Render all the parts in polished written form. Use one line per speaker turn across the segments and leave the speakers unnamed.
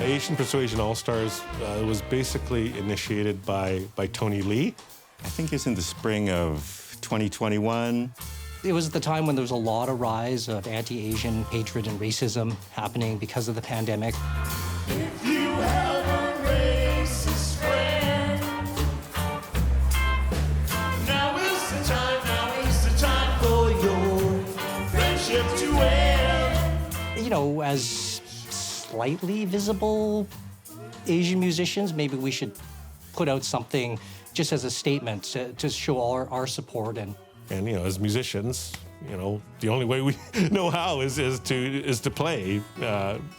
Asian Persuasion All Stars was basically initiated by Tony Lee.
I think it's in the spring of 2021.
It was at the time when there was a lot of rise of anti-Asian hatred and racism happening because of the pandemic.
If you have a racist friend, now is the time for your friendship to end.
You know, as slightly visible Asian musicians, maybe we should put out something just as a statement to show our support. And
you know, as musicians, you know, the only way we know how is to play,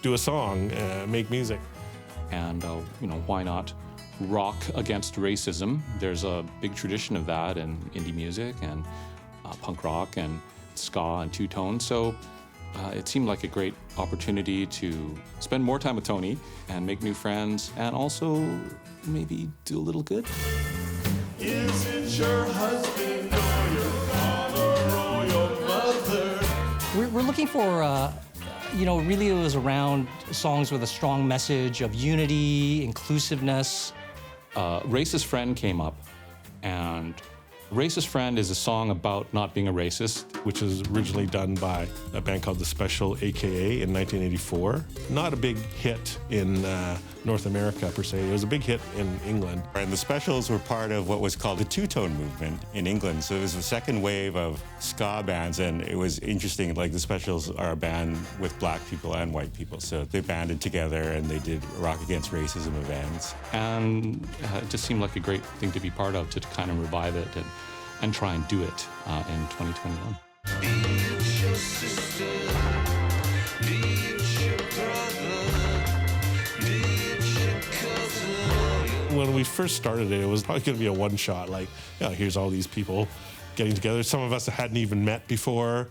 do a song, make music.
And you know, why not rock against racism? There's a big tradition of that in indie music and punk rock and ska and two-tone. So it seemed like a great opportunity to spend more time with Tony and make new friends and also maybe do a little good.
Is it your husband or your father or your mother?
we're looking for, you know, really it was around songs with a strong message of unity, inclusiveness.
Racist Friend came up, and Racist Friend is a song about not being a racist.
Which was originally done by a band called The Special, AKA, in 1984. Not a big hit in North America, per se. It was a big hit in England.
And the Specials were part of what was called the two-tone movement in England. So it was the second wave of ska bands, and it was interesting. Like, the Specials are a band with black people and white people. So they banded together and they did rock against racism events.
And it just seemed like a great thing to be part of, to kind of revive it and try and do it in 2021.
Be it your sister, be it your brother, be it your cousin.
When we first started it was probably going to be a one-shot. Like, yeah, here's all these people getting together. Some of us hadn't even met before.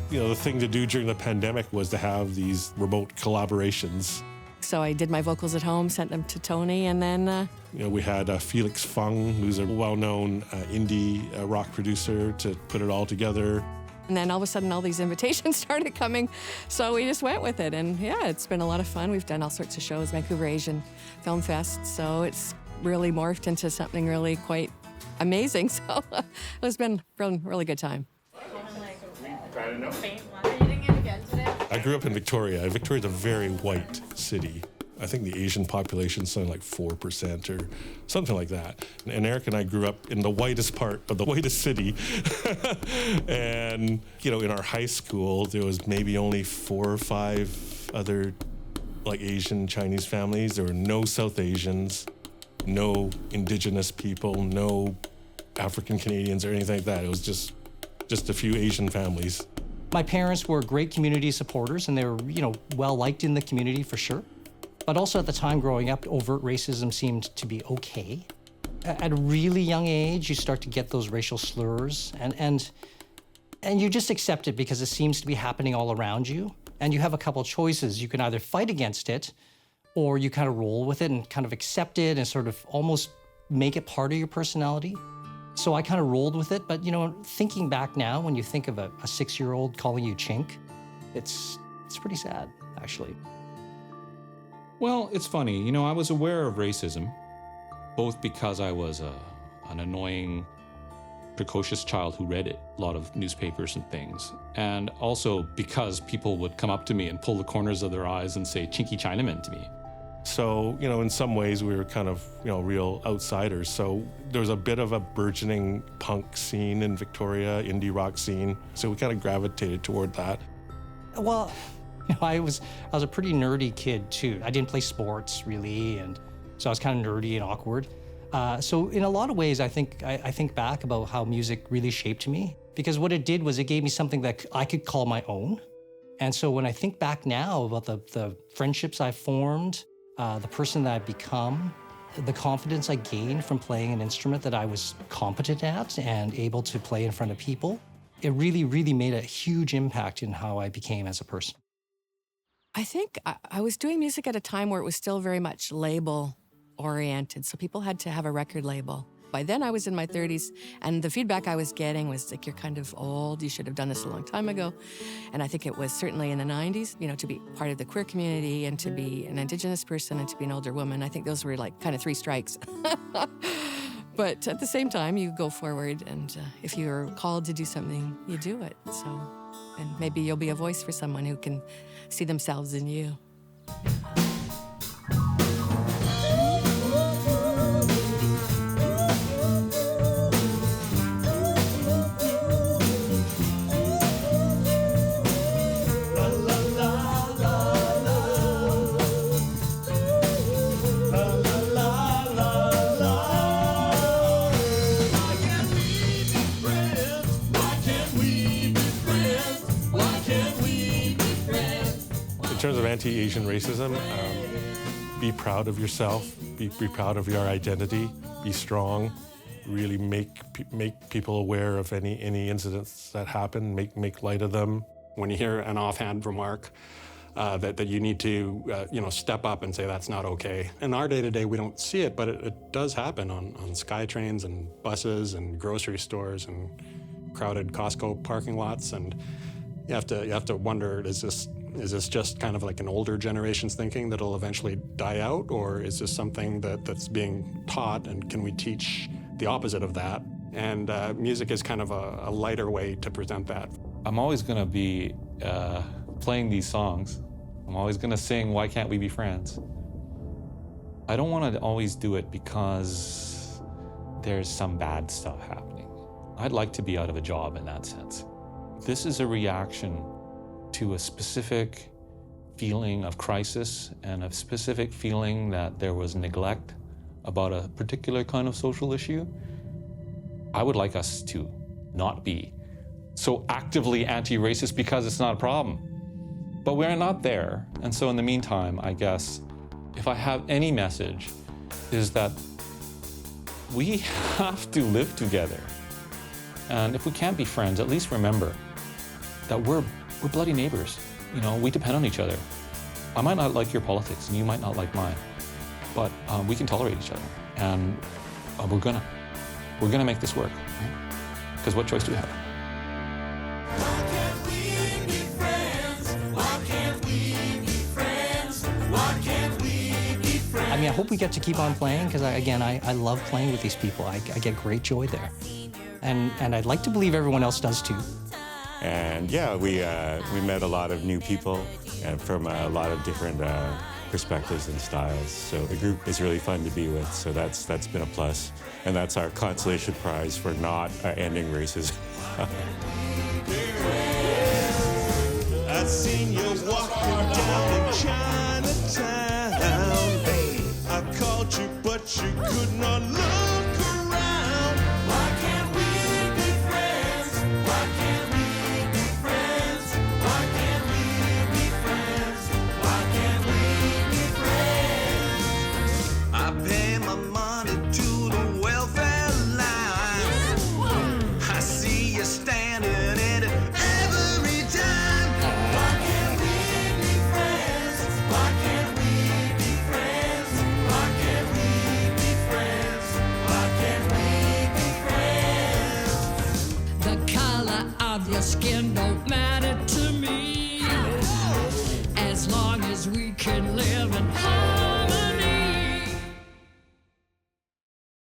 You know, the thing to do during the pandemic was to have these remote collaborations.
So I did my vocals at home, sent them to Tony, and then...
You know, we had Felix Fung, who's a well-known indie rock producer, to put it all together.
And then all of a sudden, all these invitations started coming, so we just went with it. And yeah, it's been a lot of fun. We've done all sorts of shows, Vancouver Asian Film Fest, so it's really morphed into something really quite amazing. So it's been a really good time.
I grew up in Victoria. Victoria's a very white city. I think the Asian population is something like 4% or something like that. And Eric and I grew up in the whitest part of the whitest city. And, you know, in our high school, there was maybe only 4 or 5 other, like, Asian Chinese families. There were no South Asians, no Indigenous people, no African Canadians or anything like that. It was just a few Asian families.
My parents were great community supporters, and they were, you know, well-liked in the community for sure. But also at the time growing up, overt racism seemed to be okay. At a really young age, you start to get those racial slurs, and you just accept it because it seems to be happening all around you. And you have a couple of choices. You can either fight against it, or you kind of roll with it and kind of accept it and sort of almost make it part of your personality. So I kind of rolled with it, but, you know, thinking back now, when you think of a 6-year-old calling you chink, it's pretty sad, actually.
Well, it's funny. You know, I was aware of racism, both because I was an annoying, precocious child who read a lot of newspapers and things, and also because people would come up to me and pull the corners of their eyes and say "Chinky Chinaman" to me.
So, you know, in some ways we were kind of, you know, real outsiders. So there was a bit of a burgeoning punk scene in Victoria, indie rock scene. So we kind of gravitated toward that.
Well, you know, I was a pretty nerdy kid too. I didn't play sports really, and so I was kind of nerdy and awkward. So in a lot of ways, I think back about how music really shaped me, because what it did was it gave me something that I could call my own. And so when I think back now about the friendships I formed, the person that I've become, the confidence I gained from playing an instrument that I was competent at and able to play in front of people, it really, really made a huge impact in how I became as a person.
I think I was doing music at a time where it was still very much label-oriented, so people had to have a record label. By then I was in my 30s, and the feedback I was getting was like, you're kind of old, you should have done this a long time ago. And I think it was certainly in the 90s, you know, to be part of the queer community and to be an Indigenous person and to be an older woman. I think those were like kind of 3 strikes. But at the same time, you go forward, and if you're called to do something, you do it. So, and maybe you'll be a voice for someone who can see themselves in you.
In terms of anti-Asian racism, be proud of yourself, be proud of your identity, be strong, really make people aware of any incidents that happen, make light of them.
When you hear an offhand remark that you need to step up and say that's not okay. In our day-to-day, we don't see it, but it does happen on SkyTrains and buses and grocery stores and crowded Costco parking lots, and you have to wonder, is this just kind of like an older generation's thinking that'll eventually die out, or is this something that's being taught, and can we teach the opposite of that? And music is kind of a lighter way to present that.
I'm always going to be playing these songs. I'm always going to sing Why Can't We Be Friends? I don't want to always do it because there's some bad stuff happening. I'd like to be out of a job in that sense. This is a reaction to a specific feeling of crisis and a specific feeling that there was neglect about a particular kind of social issue. I would like us to not be so actively anti-racist because it's not a problem. But we're not there. And so in the meantime, I guess, if I have any message, is that we have to live together. And if we can't be friends, at least remember that we're bloody neighbors. You know, we depend on each other. I might not like your politics and you might not like mine, but we can tolerate each other. And we're gonna make this work, right? Because what choice do we have?
Why can't we be friends? Why can't we be friends? Why can't we be friends?
I mean, I hope we get to keep on playing, because I love playing with these people. I get great joy there. And I'd like to believe everyone else does too.
And yeah, we met a lot of new people from a lot of different perspectives and styles. So the group is really fun to be with. So that's been a plus. And that's our consolation prize for not ending racism.
I seen you walking down in Chinatown. I called you, but you could not look around. Why can't we be friends? Why can't we be friends? Why can't we be friends? Why can't we be friends? I pay my money to the welfare line. I see you standing in it every time. Why can't we be friends? Why can't we be friends? Why can't we be friends? Why can't we be friends?
The color of your skin don't matter to me, as long as we can live in harmony.